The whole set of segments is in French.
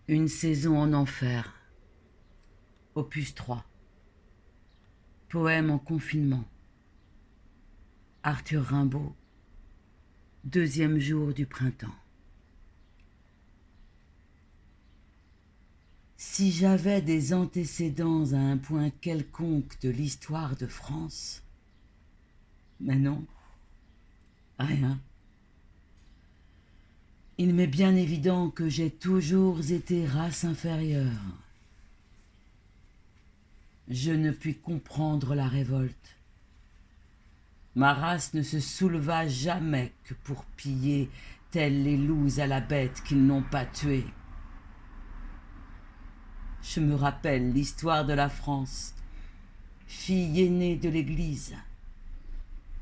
Une saison en enfer. Opus 3. Poème en confinement. Arthur Rimbaud. Deuxième jour du printemps. Si j'avais des antécédents à un point quelconque de l'histoire de France, mais non, rien. Il m'est bien évident que j'ai toujours été race inférieure. Je ne puis comprendre la révolte. Ma race ne se souleva jamais que pour piller, tels les loups à la bête qu'ils n'ont pas tuée. Je me rappelle l'histoire de la France, fille aînée de l'Église.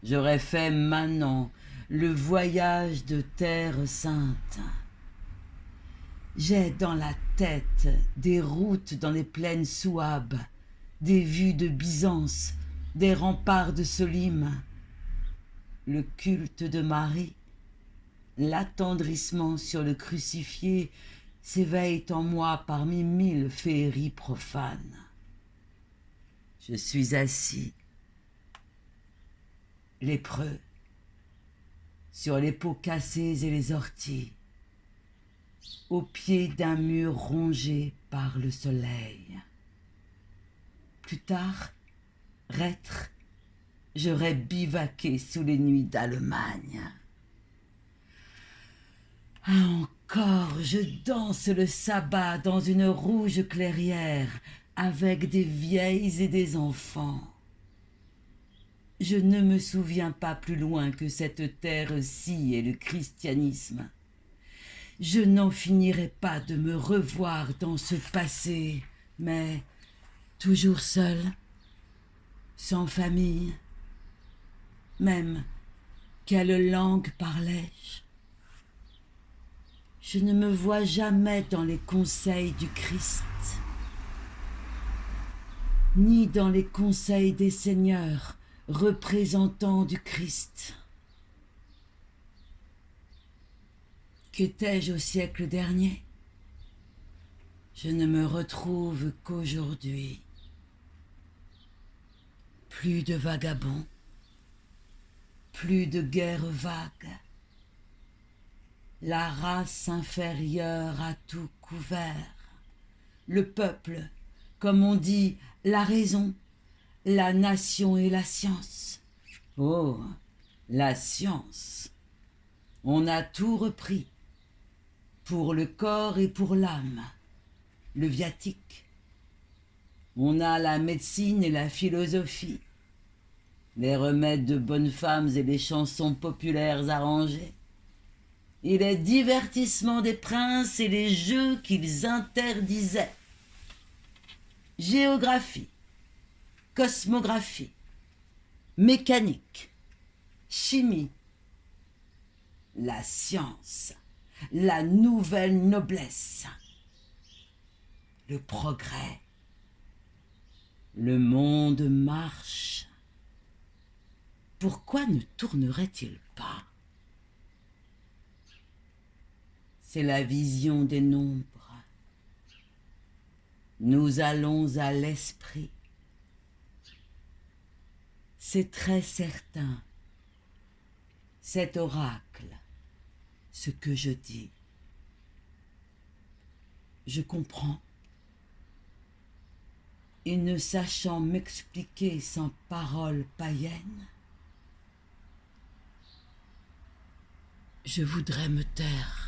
J'aurais fait maintenant le voyage de Terre Sainte. J'ai dans la tête des routes dans les plaines souabes, des vues de Byzance, des remparts de Solyme, le culte de Marie, l'attendrissement sur le crucifié s'éveille en moi parmi 1000 féeries profanes. Je suis assis, lépreux, sur les pots cassés et les orties, au pied d'un mur rongé par le soleil. Plus tard, reître, j'aurais bivaqué sous les nuits d'Allemagne. Ah, encore, je danse le sabbat dans une rouge clairière avec des vieilles et des enfants. Je ne me souviens pas plus loin que cette terre-ci est le christianisme. Je n'en finirai pas de me revoir dans ce passé, mais toujours seul, sans famille. Même, quelle langue parlais-je? Je ne me vois jamais dans les conseils du Christ, ni dans les conseils des seigneurs, représentants du Christ. Qu'étais-je au siècle dernier? Je ne me retrouve qu'aujourd'hui. Plus de vagabonds, plus de guerres vagues. La race inférieure a tout couvert. Le peuple, comme on dit, la raison, la nation et la science. Oh, la science! On a tout repris, pour le corps et pour l'âme, le viatique. On a la médecine et la philosophie, les remèdes de bonnes femmes et les chansons populaires arrangées, et les divertissements des princes et les jeux qu'ils interdisaient. Géographie, cosmographie, mécanique, chimie, la science, la nouvelle noblesse, le progrès. Le monde marche. Pourquoi ne tournerait-il pas? C'est la vision des nombres. Nous allons à l'esprit. C'est très certain. Cet oracle, ce que je dis. Je comprends. Et ne sachant m'expliquer sans paroles païennes, je voudrais me taire.